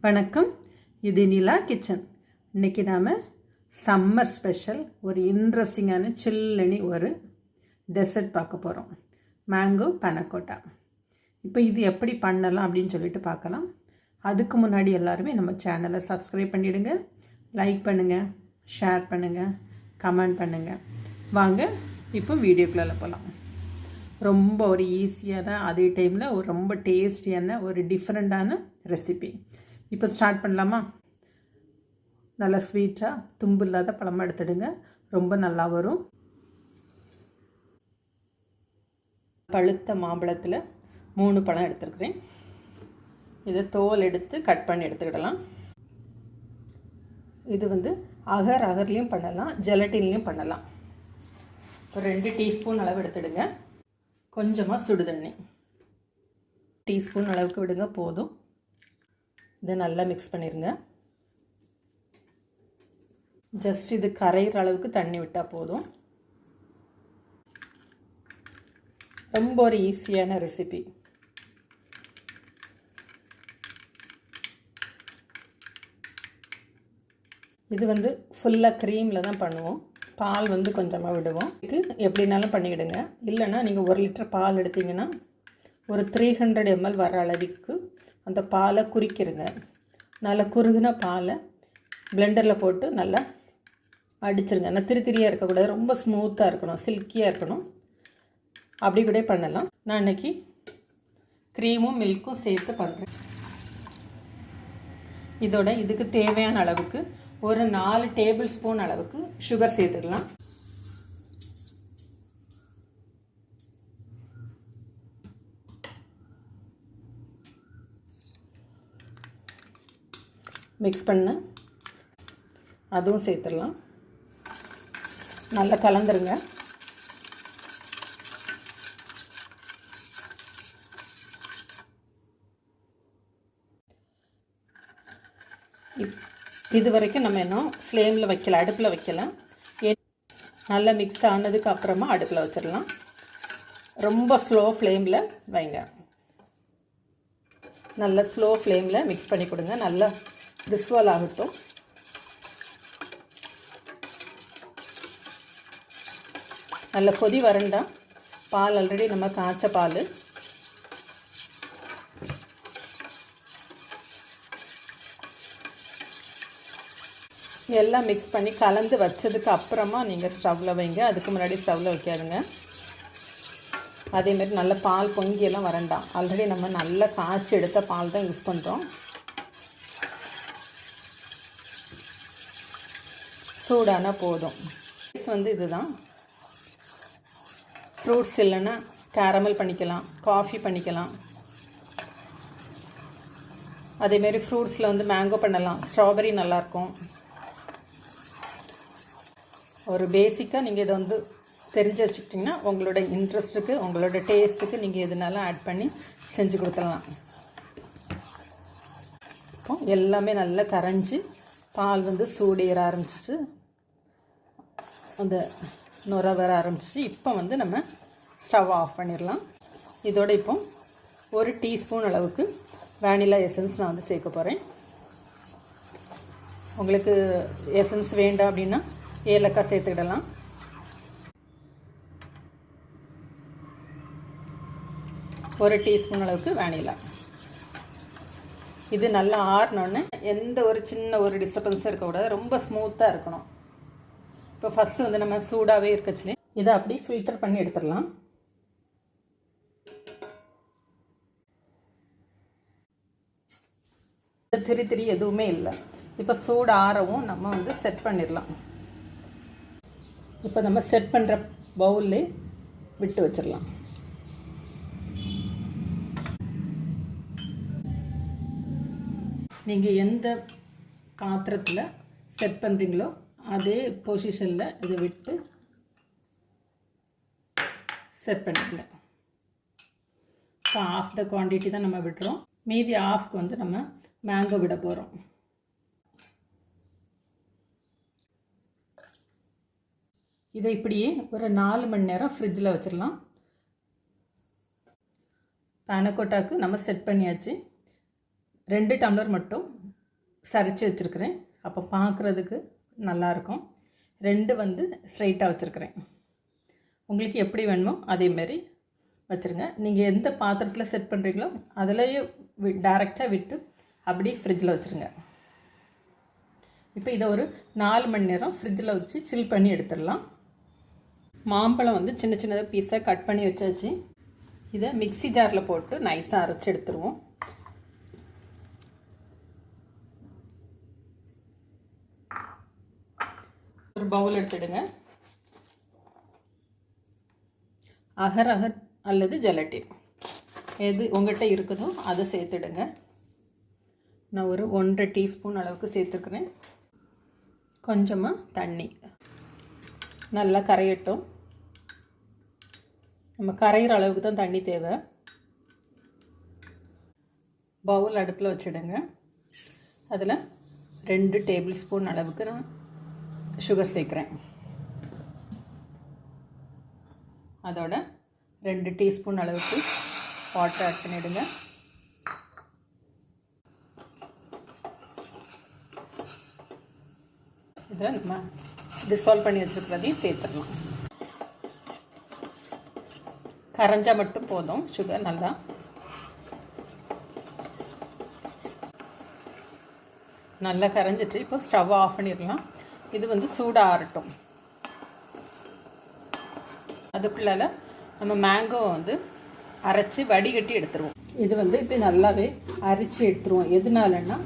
வணக்கம், இது நிலா கிச்சன். இன்றைக்கி நாம் சம்மர் ஸ்பெஷல் ஒரு இன்ட்ரெஸ்டிங்கான சில்லனி ஒரு டெசர்ட் பார்க்க போகிறோம். மேங்கோ பனக்கோட்டா. இப்போ இது எப்படி பண்ணலாம் அப்படின்னு சொல்லிட்டு பார்க்கலாம். அதுக்கு முன்னாடி எல்லாருமே நம்ம சேனலை சப்ஸ்கிரைப் பண்ணிவிடுங்க, லைக் பண்ணுங்கள், ஷேர் பண்ணுங்கள், கமெண்ட் பண்ணுங்கள். வாங்க இப்போ வீடியோக்குள்ளே போகலாம். ரொம்ப ஒரு ஈஸியான, அதே டைமில் ஒரு ரொம்ப டேஸ்டியான ஒரு டிஃப்ரெண்ட்டான ரெசிபி. இப்போ ஸ்டார்ட் பண்ணலாமா? நல்லா ஸ்வீட்டாக தும்பு இல்லாத பழமாக எடுத்துடுங்க, ரொம்ப நல்லா வரும். பழுத்த மாம்பழத்தில் 3 பழம் எடுத்துருக்குறேன். இதை தோல் எடுத்து கட் பண்ணி எடுத்துக்கிடலாம். இது அகர்லேயும் பண்ணலாம், ஜெலட்டின்லேயும் பண்ணலாம். ஒரு 2 டீஸ்பூன் அளவு எடுத்துடுங்க. கொஞ்சமாக சுடு தண்ணி டீஸ்பூன் அளவுக்கு விடுங்க, போதும். இதை நல்லா மிக்ஸ் பண்ணிடுங்க. ஜஸ்ட் இது கரையிற அளவுக்கு தண்ணி விட்டால் போதும். ரொம்ப ஒரு ஈஸியான ரெசிபி. இது ஃபுல்லாக க்ரீமில் தான் பண்ணுவோம். பால் கொஞ்சமாக விடுவோம். இதுக்கு எப்படினாலும் பண்ணிவிடுங்க. இல்லைன்னா நீங்கள் 1 லிட்டர் பால் எடுத்திங்கன்னா ஒரு 300 ml வர அளவுக்கு அந்த பாலை குறிக்கிடுங்க. நல்லா குறுகின பாலை பிளெண்டரில் போட்டு நல்லா அடிச்சிருங்க. ஆனால் திரியாக இருக்கக்கூடாது, ரொம்ப ஸ்மூத்தாக இருக்கணும், சில்கியாக இருக்கணும். அப்படி கூட பண்ணலாம். நான் இன்றைக்கி க்ரீமும் மில்க்கும் சேர்த்து பண்ணுறேன். இதுக்கு தேவையான அளவுக்கு ஒரு 4 டேபிள் ஸ்பூன் அளவுக்கு சுகர் சேர்த்துக்கலாம். மிக்ஸ் பண்ண அதுவும் சேர்த்துடலாம். நல்லா கலந்துருங்க. இது வரைக்கும் நம்ம இன்னும் ஃப்ளேமில் வைக்கல, அடுப்பில் வைக்கலாம். நல்லா மிக்ஸ் ஆனதுக்கு அப்புறமா அடுப்பில் வச்சிடலாம். ரொம்ப ஸ்லோ ஃப்ளேமில் வைங்க. நல்லா ஸ்லோ ஃப்ளேமில் மிக்ஸ் பண்ணி கொடுங்க. நல்லா டிஸ்வால் ஆகட்டும். நல்ல கொதி வரண்டா. பால் ஆல்ரெடி நம்ம காய்ச்ச பால். எல்லாம் மிக்ஸ் பண்ணி கலந்து வச்சதுக்கு அப்புறமா நீங்கள் ஸ்டவ்வில் வைங்க. அதுக்கு முன்னாடி ஸ்டவ்வில் வைக்காதுங்க. அதேமாரி நல்ல பால் பொங்கியெல்லாம் வரண்டாம். ஆல்ரெடி நம்ம நல்லா காய்ச்சி எடுத்த பால் தான் யூஸ் பண்ணுறோம். சூடானா போதும். இதுதான் ஃப்ரூட்ஸ் இல்லைன்னா கேரமல் பண்ணிக்கலாம், காஃபி பண்ணிக்கலாம். அதேமாரி ஃப்ரூட்ஸில் மேங்கோ பண்ணலாம், ஸ்ட்ராபெரி நல்லாயிருக்கும். ஒரு பேசிக்காக நீங்கள் இதை தெரிஞ்சு வச்சுக்கிட்டிங்கன்னா உங்களோட இன்ட்ரெஸ்ட்டுக்கு, உங்களோட டேஸ்ட்டுக்கு நீங்கள் எதுனாலும் ஆட் பண்ணி செஞ்சு கொடுத்துடலாம். இப்போ எல்லாமே நல்லா கரைஞ்சி பால் சூடேற ஆரம்பிச்சிச்சு, அந்த நுர வர ஆரம்பிச்சிச்சு. இப்போ நம்ம ஸ்டவ் ஆஃப் பண்ணிடலாம். இதோட இப்போ 1 டீஸ்பூன் அளவுக்கு வேனிலா எசன்ஸ் நான் சேர்க்க போகிறேன். உங்களுக்கு எசன்ஸ் வேண்டாம் அப்படின்னா ஏலக்காய் சேர்த்துக்கிடலாம். ஒரு டீஸ்பூன் அளவுக்கு வேனிலா. இது நல்லா ஆறினோடனே எந்த ஒரு சின்ன ஒரு டிஸ்டர்பன்ஸும் இருக்கக்கூடாது, ரொம்ப ஸ்மூத்தாக இருக்கணும். இப்போ ஃபஸ்ட்டு நம்ம சூடாகவே இருக்கச்சுலே இதை அப்படி ஃபில்டர் பண்ணி எடுத்துடலாம். திரி எதுவுமே இல்லை. இப்போ சூடு ஆறவும் நம்ம செட் பண்ணிடலாம். இப்போ நம்ம செட் பண்ணுற பவுல்லே விட்டு வச்சிடலாம். நீங்கள் எந்த பாத்திரத்தில் செட் பண்ணுறீங்களோ அதே பொசிஷனில் இதை விட்டு செட் பண்ணிக்கல. இப்போ ஆஃப் த குவான்டிட்டி தான் நம்ம விடுறோம். மீதி ஆஃப்க்கு நம்ம மேங்கோ விட போகிறோம். இதை இப்படியே ஒரு 4 மணி நேரம் ஃப்ரிட்ஜில் வச்சிடலாம். பனக்கோட்டாக்கு நம்ம செட் பண்ணியாச்சு. 2 டம்ளர் மட்டும் சரித்து வச்சுருக்கிறேன். அப்போ பார்க்குறதுக்கு நல்லாயிருக்கும். 2 வந்து ஸ்ட்ரைட்டாக வச்சுருக்கிறேன். உங்களுக்கு எப்படி வேணுமோ அதேமாரி வச்சுருங்க. நீங்கள் எந்த பாத்திரத்தில் செட் பண்ணுறீங்களோ அதிலேயே டைரெக்டாக விட்டு அப்படியே ஃப்ரிட்ஜில் வச்சுருங்க. இப்போ இதை ஒரு 4 மணி நேரம் ஃப்ரிட்ஜில் வச்சு சில் பண்ணி எடுத்துடலாம். மாம்பழம் வந்து சின்ன சின்னதாக பீஸாக கட் பண்ணி வச்சாச்சு. இதை மிக்ஸி ஜாரில் போட்டு நைஸாக அரைச்சி எடுத்துருவோம். ஒரு பவுல் எடுத்துடுங்க. அகர் அகர் அல்லது ஜெலட்டின் எது உங்கள்கிட்ட இருக்குதோ அதை சேர்த்துடுங்க. நான் ஒரு 1.5 டீஸ்பூன் அளவுக்கு சேர்த்துக்கிறேன். கொஞ்சமாக தண்ணி நல்லா கரையட்டும். நம்ம கரையிற அளவுக்கு தான் தண்ணி தேவை. பவுல் அடுப்பில் வச்சுடுங்க. அதில் 2 டேபிள் ஸ்பூன் அளவுக்கு நான் சுகர் சேர்க்குறேன். அதோட 2 டீஸ்பூன் அளவுக்கு வாட்டர் ஆட் பண்ணிவிடுங்க. இதை நம்ம டிசால்வ் பண்ணி வச்சுருக்கிறதையும் சேர்த்துடலாம். கரைஞ்சால் மட்டும் போதும். சுகர் நல்லா கரைஞ்சிட்டு இப்போ ஸ்டவ் ஆஃப் பண்ணிடலாம். இது வந்து சூடாக ஆறட்டும். அதுக்குள்ளால நம்ம மேங்கோ வந்து அரைச்சி வடிகட்டி எடுத்துருவோம். இது வந்து இப்போ நல்லாவே அரைச்சி எடுத்துருவோம். எதனாலன்னா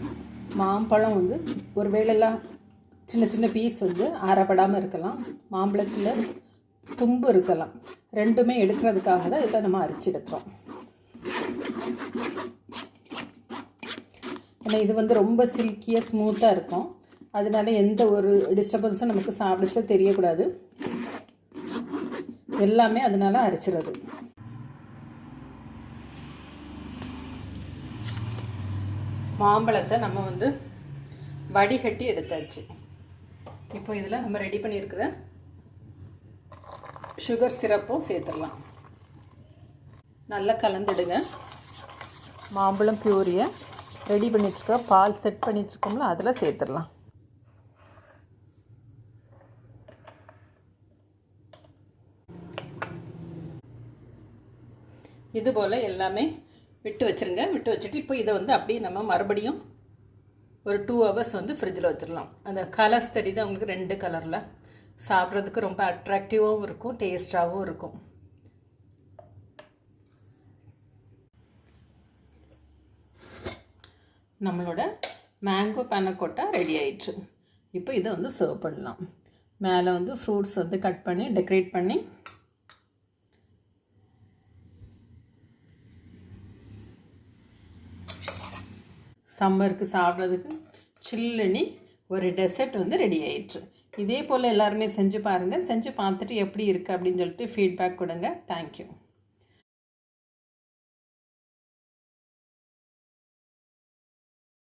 மாம்பழம் வந்து ஒரு வேளைலாம் சின்ன சின்ன பீஸ் வந்து அரைப்படாமல் இருக்கலாம், மாம்பழத்தில் தும்பு இருக்கலாம். ரெண்டுமே எடுக்கிறதுக்காக தான் இதை நம்ம அரைச்சி எடுத்துகிறோம். ஏன்னா இது வந்து ரொம்ப சில்கியாக ஸ்மூத்தாக இருக்கும். அதனால எந்த ஒரு டிஸ்டர்பன்ஸும் நமக்கு சாப்பிடுச்சு தெரியக்கூடாது. எல்லாமே அதனால அரைச்சிடுறது. மாம்பழத்தை நம்ம வந்து வடிகட்டி எடுத்தாச்சு. இப்போ இதில் நம்ம ரெடி பண்ணியிருக்கிற சுகர் சிரப்பும் சேர்த்துடலாம். நல்லா கலந்துடுங்க. மாம்பழம் பியூரியை ரெடி பண்ணி வச்சுக்க பால் செட் பண்ணி வச்சுக்கோம்ல, அதில் சேர்த்துடலாம். இது போல் எல்லாமே விட்டு வச்சுருங்க. விட்டு வச்சுட்டு இப்போ இதை வந்து அப்படியே நம்ம மறுபடியும் ஒரு 2 ஹவர்ஸ் வந்து ஃப்ரிட்ஜில் வச்சிடலாம். அந்த கலர்ஸ் தெரியுது அவங்களுக்கு 2 கலரில். சாப்பிட்றதுக்கு ரொம்ப அட்ராக்டிவாகவும் இருக்கும், டேஸ்டாகவும் இருக்கும். நம்மளோட மேங்கோ பனக்கோட்டா ரெடி ஆயிடுச்சு. இப்போ இதை வந்து சர்வ் பண்ணலாம். மேலே வந்து ஃப்ரூட்ஸ் வந்து கட் பண்ணி டெக்கரேட் பண்ணி சம்மருக்கு சாப்பிட்றதுக்கு சில்லுன்னு ஒரு டெசர்ட் வந்து ரெடி ஆயிடுச்சு. இதே போல் எல்லாருமே செஞ்சு பாருங்கள். செஞ்சு பார்த்துட்டு எப்படி இருக்குது அப்படின்னு சொல்லிட்டு ஃபீட்பேக் கொடுங்க. தேங்க்யூ.